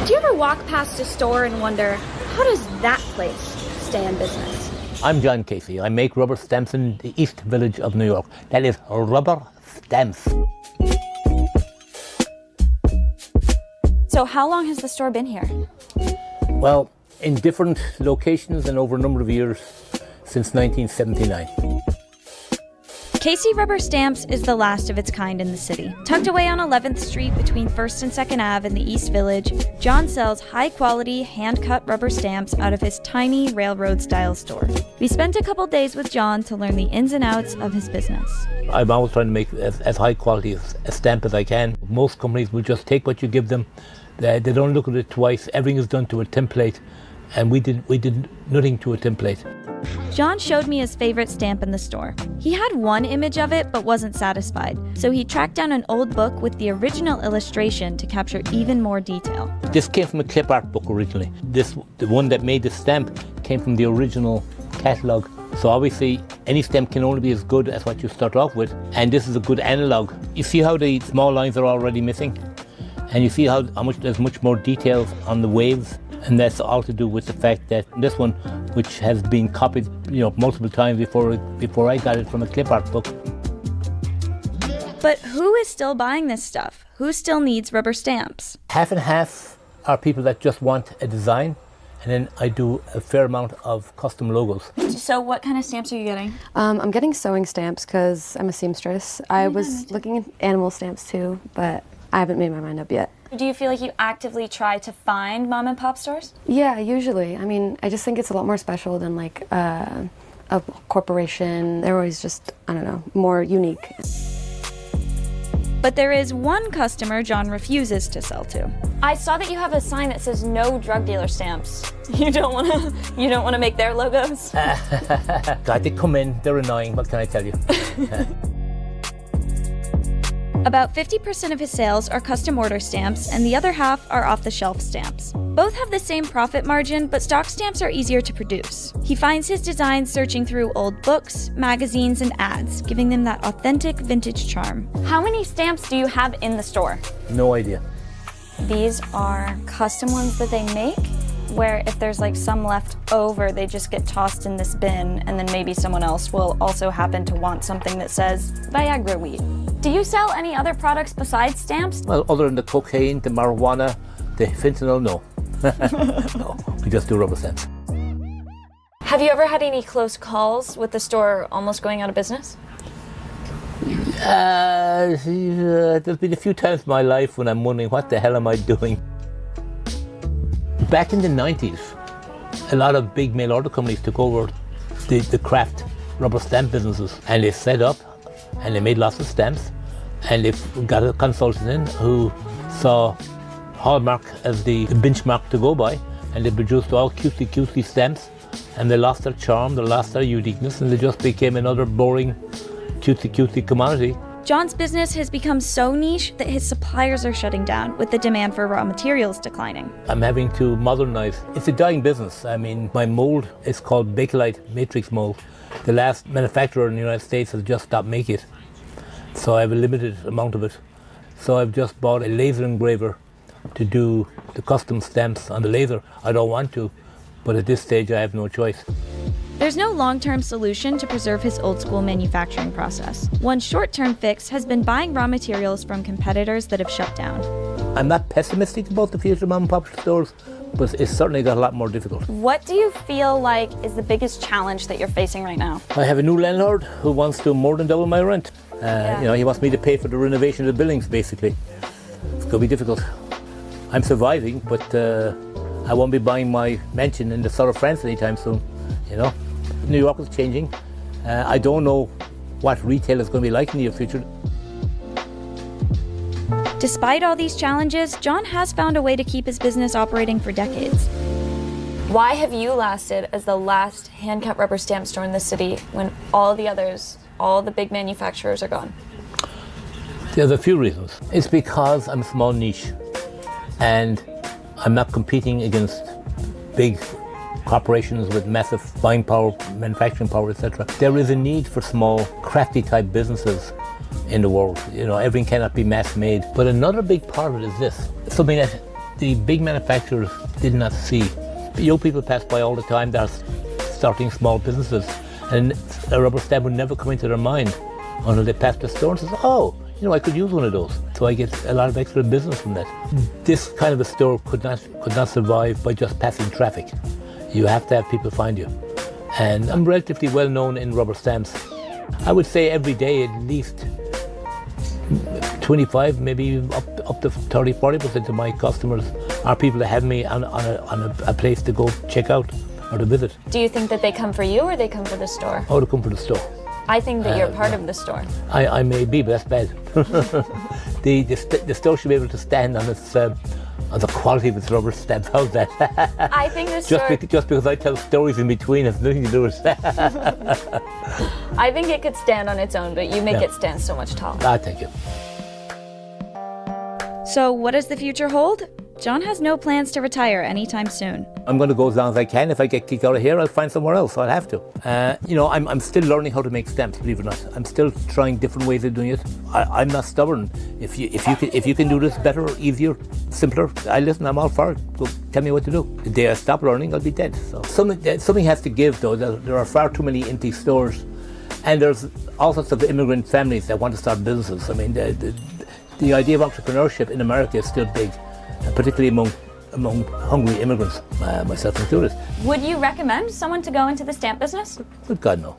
Do you ever walk past a store and wonder, how does that place stay in business? I'm John Casey. I make rubber stamps in the East Village of New York. That is rubber stamps. So how long has the store been here? Well, in different locations and over a number of years since 1979. Casey Rubber Stamps is the last of its kind in the city. Tucked away on 11th Street between 1st and 2nd Ave in the East Village, John sells high-quality, hand-cut rubber stamps out of his tiny railroad-style store. We spent a couple days with John to learn the ins and outs of his business. I'm always trying to make as high quality a stamp as I can. Most companies will just take what you give them. They don't look at it twice. Everything is done to a template, and we did nothing to a template. John showed me his favorite stamp in the store. He had one image of it but wasn't satisfied, so he tracked down an old book with the original illustration to capture even more detail. This came from a clip art book originally. The one that made the stamp came from the original catalogue. So obviously any stamp can only be as good as what you start off with, and this is a good analogue. You see how the small lines are already missing? And you see how much there's much more details on the waves, and that's all to do with the fact that this one, which has been copied, multiple times before I got it from a clip art book. But who is still buying this stuff? Who still needs rubber stamps? Half and half are people that just want a design, and then I do a fair amount of custom logos. So what kind of stamps are you getting? I'm getting sewing stamps because I'm a seamstress. I was looking at animal stamps too, but I haven't made my mind up yet. Do you feel like you actively try to find mom and pop stores? Yeah, usually. I mean, I just think it's a lot more special than like a corporation. They're always just, I don't know, more unique. But there is one customer John refuses to sell to. I saw that you have a sign that says no drug dealer stamps. You don't want to make their logos? God, they come in, they're annoying, what can I tell you? About 50% of his sales are custom order stamps, and the other half are off-the-shelf stamps. Both have the same profit margin, but stock stamps are easier to produce. He finds his designs searching through old books, magazines, and ads, giving them that authentic vintage charm. How many stamps do you have in the store? No idea. These are custom ones that they make, where if there's like some left over, they just get tossed in this bin, and then maybe someone else will also happen to want something that says Viagra weed. Do you sell any other products besides stamps? Well, other than the cocaine, the marijuana, the fentanyl, no. No, we just do rubber stamps. Have you ever had any close calls with the store almost going out of business? There's been a few times in my life when I'm wondering, what the hell am I doing? Back in the 90s, a lot of big mail order companies took over the craft rubber stamp businesses, and they set up and they made lots of stamps, and they got a consultant in who saw Hallmark as the benchmark to go by, and they produced all cutesy stamps, and they lost their charm, they lost their uniqueness, and they just became another boring cutesy commodity. John's business has become so niche that his suppliers are shutting down, with the demand for raw materials declining. I'm having to modernize. It's a dying business. I mean, my mold is called Bakelite Matrix mold. The last manufacturer in the United States has just stopped making it, so I have a limited amount of it. So I've just bought a laser engraver to do the custom stamps on the laser. I don't want to, but at this stage I have no choice. There's no long-term solution to preserve his old-school manufacturing process. One short-term fix has been buying raw materials from competitors that have shut down. I'm not pessimistic about the future of mom and pop stores, but it's certainly got a lot more difficult. What do you feel like is the biggest challenge that you're facing right now? I have a new landlord who wants to more than double my rent. He wants me to pay for the renovation of the buildings, basically. It's going to be difficult. I'm surviving, but I won't be buying my mansion in the south of France anytime soon, New York is changing. I don't know what retail is going to be like in the near future. Despite all these challenges, John has found a way to keep his business operating for decades. Why have you lasted as the last hand-cut rubber stamp store in the city when all the others, all the big manufacturers are gone? There's a few reasons. It's because I'm a small niche and I'm not competing against big corporations with massive buying power, manufacturing power, etc. There is a need for small, crafty type businesses in the world. Everything cannot be mass made. But another big part of it is this. Something that the big manufacturers did not see. Young people pass by all the time that are starting small businesses, and a rubber stamp would never come into their mind until they pass the store and says, oh, you know, I could use one of those. So I get a lot of extra business from that. This kind of a store could not survive by just passing traffic. You have to have people find you. And I'm relatively well known in rubber stamps. I would say every day at least 25, maybe up to 30, 40% of my customers are people that have me on a place to go check out or to visit. Do you think that they come for you or they come for the store? Oh, to come for the store. I think that you're part of the store. I may be, but that's bad. the store should be able to stand on its on the quality of its rubber stamp. How's that? I think the store... Just because I tell stories in between has nothing to do with that. I think it could stand on its own, but you make it stand so much taller. Thank you. So what does the future hold? John has no plans to retire anytime soon. I'm going to go as long as I can. If I get kicked out of here, I'll find somewhere else. I'll have to. You know, I'm still learning how to make stamps, believe it or not. I'm still trying different ways of doing it. I'm not stubborn. If you can do this better, easier, simpler, I listen. I'm all for it. Go tell me what to do. The day I stop learning, I'll be dead. So something has to give, though. There are far too many empty stores, and there's all sorts of immigrant families that want to start businesses. I mean, the idea of entrepreneurship in America is still big, particularly among hungry immigrants, myself included. Would you recommend someone to go into the stamp business? Good God, no.